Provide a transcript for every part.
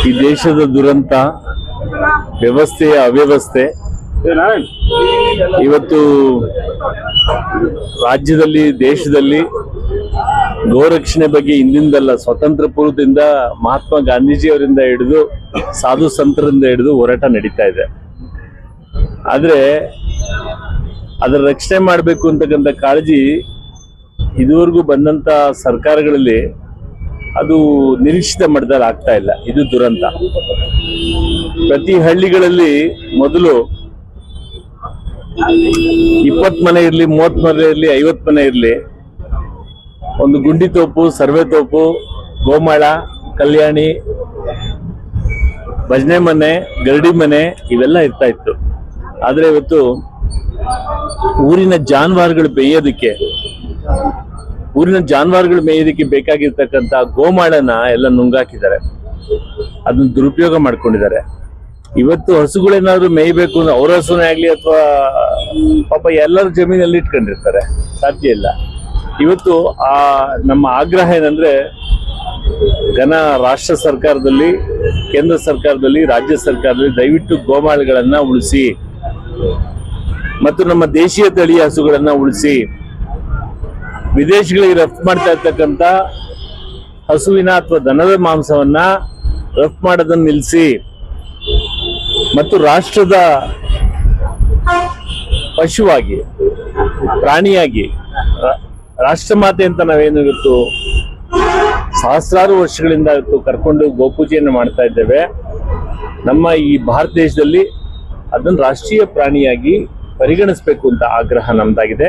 ಈ ದೇಶದ ದುರಂತ, ವ್ಯವಸ್ಥೆಯ ಅವ್ಯವಸ್ಥೆ ಇವತ್ತು ರಾಜ್ಯದಲ್ಲಿ, ದೇಶದಲ್ಲಿ ಗೋರಕ್ಷಣೆ ಬಗ್ಗೆ ಹಿಂದಿಂದಲ್ಲ, ಸ್ವತಂತ್ರ ಪೂರ್ವದಿಂದ ಮಹಾತ್ಮ ಗಾಂಧೀಜಿಯವರಿಂದ ಹಿಡಿದು ಸಾಧು ಸಂತರಿಂದ ಹಿಡಿದು ಹೋರಾಟ ನಡೀತಾ ಇದೆ. ಆದ್ರೆ ಅದರ ರಕ್ಷಣೆ ಮಾಡಬೇಕು ಅಂತಕ್ಕಂಥ ಕಾಳಜಿ ಇದುವರೆಗೂ ಬಂದಂತ ಸರ್ಕಾರಗಳಲ್ಲಿ ಅದು ನಿರೀಕ್ಷಿತ ಮಟ್ಟದಲ್ಲಿ ಆಗ್ತಾ ಇಲ್ಲ. ಇದು ದುರಂತ. ಪ್ರತಿ ಹಳ್ಳಿಗಳಲ್ಲಿ ಮೊದಲು 20 ಮನೆ ಇರಲಿ, 30 ಮನೆ ಇರಲಿ, 50 ಮನೆ ಇರಲಿ, ಒಂದು ಗುಂಡಿ ತೋಪು, ಸರ್ವೆ ತೋಪು, ಗೋಮಾಳ, ಕಲ್ಯಾಣಿ, ಭಜನೆ ಮನೆ, ಗರಡಿ ಮನೆ ಇವೆಲ್ಲ ಇರ್ತಾ ಇತ್ತು. ಆದ್ರೆ ಇವತ್ತು ಊರಿನ ಜಾನುವಾರುಗಳು ಮೇಯೋದಕ್ಕೆ ಬೇಕಾಗಿರ್ತಕ್ಕಂಥ ಗೋಮಾಳನ ಎಲ್ಲ ನುಂಗಾಕಿದ್ದಾರೆ. ಅದನ್ನ ದುರುಪಯೋಗ ಮಾಡ್ಕೊಂಡಿದ್ದಾರೆ. ಇವತ್ತು ಹಸುಗಳೇನಾದ್ರು ಮೇಯ್ಬೇಕು ಅಂದ್ರೆ ಅವ್ರ ಹಸುನೇ ಆಗ್ಲಿ ಅಥವಾ ಪಾಪ ಎಲ್ಲರ ಜಮೀನಲ್ಲಿ ಇಟ್ಕೊಂಡಿರ್ತಾರೆ, ಸಾಧ್ಯ ಇಲ್ಲ. ಇವತ್ತು ನಮ್ಮ ಆಗ್ರಹ ಏನಂದ್ರೆ, ರಾಷ್ಟ್ರ ಸರ್ಕಾರದಲ್ಲಿ, ಕೇಂದ್ರ ಸರ್ಕಾರದಲ್ಲಿ, ರಾಜ್ಯ ಸರ್ಕಾರದಲ್ಲಿ ದಯವಿಟ್ಟು ಗೋಮಾಳಗಳನ್ನ ಉಳಿಸಿ ಮತ್ತು ನಮ್ಮ ದೇಶೀಯ ತಳಿಯ ಹಸುಗಳನ್ನ ಉಳಿಸಿ, ವಿದೇಶಗಳಿಗೆ ರಫ್ತು ಮಾಡ್ತಾ ಇರ್ತಕ್ಕಂಥ ಹಸುವಿನ ಅಥವಾ ದನದ ಮಾಂಸವನ್ನ ರಫ್ತು ಮಾಡೋದನ್ನ ನಿಲ್ಲಿಸಿ ಮತ್ತು ರಾಷ್ಟ್ರದ ಪಶುವಾಗಿ, ಪ್ರಾಣಿಯಾಗಿ, ರಾಷ್ಟ್ರಮಾತೆ ಅಂತ ನಾವೇನು ಇವತ್ತು ಸಹಸ್ರಾರು ವರ್ಷಗಳಿಂದ ಇವತ್ತು ಕರ್ಕೊಂಡು ಗೋಪೂಜೆಯನ್ನು ಮಾಡ್ತಾ ಇದ್ದೇವೆ. ನಮ್ಮ ಈ ಭಾರತ ದೇಶದಲ್ಲಿ ಅದನ್ನು ರಾಷ್ಟ್ರೀಯ ಪ್ರಾಣಿಯಾಗಿ ಪರಿಗಣಿಸಬೇಕು ಅಂತ ಆಗ್ರಹ ನಮ್ದಾಗಿದೆ.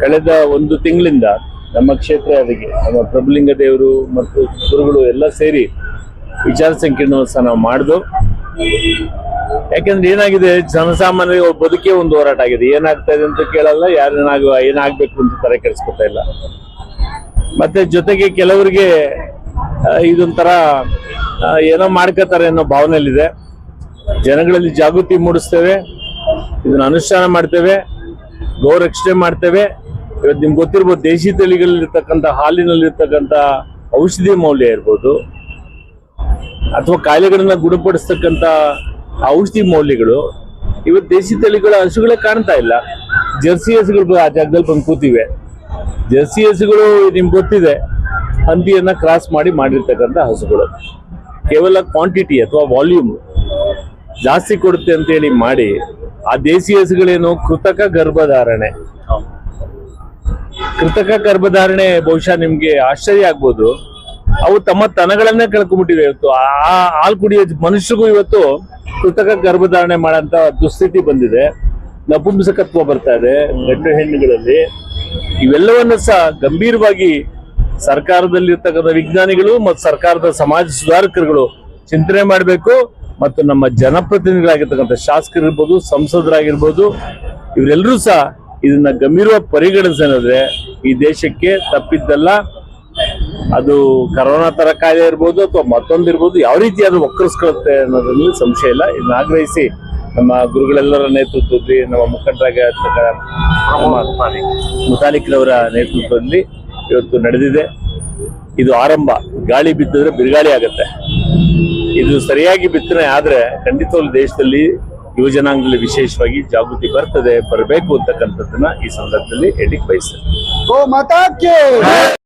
ಕಳೆದ 1 ತಿಂಗಳಿಂದ ನಮ್ಮ ಕ್ಷೇತ್ರಕ್ಕೆ ನಮ್ಮ ಪ್ರಭುಲಿಂಗ ದೇವರು ಮತ್ತು ಗುರುಗಳು ಎಲ್ಲ ಸೇರಿ ವಿಚಾರ ಸಂಕಿರಣೋತ್ಸವ ನಾವು ಮಾಡಿದು. ಯಾಕಂದ್ರೆ ಏನಾಗಿದೆ, ಜನಸಾಮಾನ್ಯ ಬದುಕೇ ಒಂದು ಹೋರಾಟ ಆಗಿದೆ. ಏನಾಗ್ತಾ ಇದೆ ಅಂತ ಕೇಳಲ್ಲ, ಏನಾಗ್ಬೇಕು ಅಂತ ತಲೆ ಕೆಡಿಸ್ಕೊತಾ ಇಲ್ಲ. ಮತ್ತೆ ಜೊತೆಗೆ ಕೆಲವರಿಗೆ ಇದೊಂಥರ ಏನೋ ಮಾಡ್ಕೋತಾರೆ ಅನ್ನೋ ಭಾವನೆಯಲ್ಲಿದೆ. ಜನಗಳಲ್ಲಿ ಜಾಗೃತಿ ಮೂಡಿಸ್ತೇವೆ, ಇದನ್ನ ಅನುಷ್ಠಾನ ಮಾಡ್ತೇವೆ, ಗೋ ರಕ್ಷಣೆ ಮಾಡ್ತೇವೆ. ಇವತ್ತು ನಿಮ್ಗೆ ಗೊತ್ತಿರ್ಬೋದು, ದೇಶಿ ತಳಿಗಳಿರ್ತಕ್ಕಂಥ ಹಾಲಿನಲ್ಲಿರ್ತಕ್ಕಂಥ ಔಷಧಿ ಮೌಲ್ಯ ಇರ್ಬೋದು ಅಥವಾ ಕಾಯಿಲೆಗಳನ್ನ ಗುಣಪಡಿಸ್ತಕ್ಕಂಥ ಔಷಧಿ ಮೌಲ್ಯಗಳು ಇವತ್ತು ದೇಶಿ ತಳಿಗಳ ಹಸುಗಳೇ ಕಾಣ್ತಾ ಇಲ್ಲ. ಜರ್ಸಿ ಹಸುಗಳು ಆ ಜಾಗದಲ್ಲಿ ಬಂದು ಕೂತಿವೆ. ಜರ್ಸಿ ಹಸುಗಳು ನಿಮ್ಗೆ ಗೊತ್ತಿದೆ, ಹಂದಿಯನ್ನ ಕ್ರಾಸ್ ಮಾಡಿರ್ತಕ್ಕಂಥ ಹಸುಗಳು. ಕೇವಲ ಕ್ವಾಂಟಿಟಿ ಅಥವಾ ವಾಲ್ಯೂಮ್ ಜಾಸ್ತಿ ಕೊಡುತ್ತೆ ಅಂತೇಳಿ ಮಾಡಿ ಆ ದೇಸಿ ಹಸುಗಳೇನು ಕೃತಕ ಗರ್ಭಧಾರಣೆ ಬಹುಶಃ ನಿಮ್ಗೆ ಆಶ್ಚರ್ಯ ಆಗ್ಬೋದು. ಅವು ತಮ್ಮ ತನಗಳನ್ನೇ ಕಳ್ಕೊಂಡ್ಬಿಟ್ಟಿವೆ. ಇವತ್ತು ಆ ಹಾಲು ಕುಡಿಯೋ ಮನುಷ್ಯರಿಗೂ ಇವತ್ತು ಕೃತಕ ಗರ್ಭಧಾರಣೆ ಮಾಡಂತ ದುಸ್ಥಿತಿ ಬಂದಿದೆ. ನಪುಂಸಕತ್ವ ಬರ್ತಾ ಇದೆ ಗಂಡು ಹೆಣ್ಣುಗಳಲ್ಲಿ. ಇವೆಲ್ಲವನ್ನ ಸಹ ಗಂಭೀರವಾಗಿ ಸರ್ಕಾರದಲ್ಲಿ ಇರ್ತಕ್ಕಂಥ ವಿಜ್ಞಾನಿಗಳು ಮತ್ತು ಸರ್ಕಾರದ ಸಮಾಜ ಸುಧಾರಕರುಗಳು ಚಿಂತನೆ ಮಾಡಬೇಕು. ಮತ್ತು ನಮ್ಮ ಜನಪ್ರತಿನಿಧಿಗಳಾಗಿರ್ತಕ್ಕಂಥ ಶಾಸಕರಿರ್ಬೋದು, ಸಂಸದರಾಗಿರ್ಬೋದು, ಇವರೆಲ್ಲರೂ ಸಹ ಇದನ್ನ ಗಂಭೀರವಾಗಿ ಪರಿಗಣಿಸಿದ್ರೆ ಈ ದೇಶಕ್ಕೆ ತಪ್ಪಿದ್ದಲ್ಲ. ಅದು ಕರೋನಾ ತರ ಕಾಯಿಲೆ ಇರ್ಬೋದು ಅಥವಾ ಮತ್ತೊಂದಿರ್ಬೋದು, ಯಾವ ರೀತಿ ಅದು ವಕ್ರಿಸ್ಕೊಳ್ಳುತ್ತೆ ಅನ್ನೋದ್ರಲ್ಲಿ ಸಂಶಯ ಇಲ್ಲ. ಇದನ್ನ ಆಗ್ರಹಿಸಿ ನಮ್ಮ ಗುರುಗಳೆಲ್ಲರ ನೇತೃತ್ವದಲ್ಲಿ, ನಮ್ಮ ಮುಖಂಡರಾಗಿರ್ತಕ್ಕಂಥ ಮುತಾಲಿಕ್ರವರ ನೇತೃತ್ವದಲ್ಲಿ ಇವತ್ತು ನಡೆದಿದೆ. ಇದು ಆರಂಭ. ಗಾಳಿ ಬಿತ್ತಿದ್ರೆ ಬಿರುಗಾಳಿ ಆಗತ್ತೆ. ಇದು ಸರಿಯಾಗಿ ಬಿತ್ತನೆ ಆದ್ರೆ ಖಂಡಿತವಾಗ್ಲೂ ದೇಶದಲ್ಲಿ ಯುವಜನಾಂಗದಲ್ಲಿ ವಿಶೇಷವಾಗಿ ಜಾಗೃತಿ ಬರಬೇಕು ಅಂತಕ್ಕಂಥದ್ದನ್ನ ಈ ಸಂದರ್ಭದಲ್ಲಿ ಹೇಳಿಕ್ ಬಯಸ್ತೇನೆ.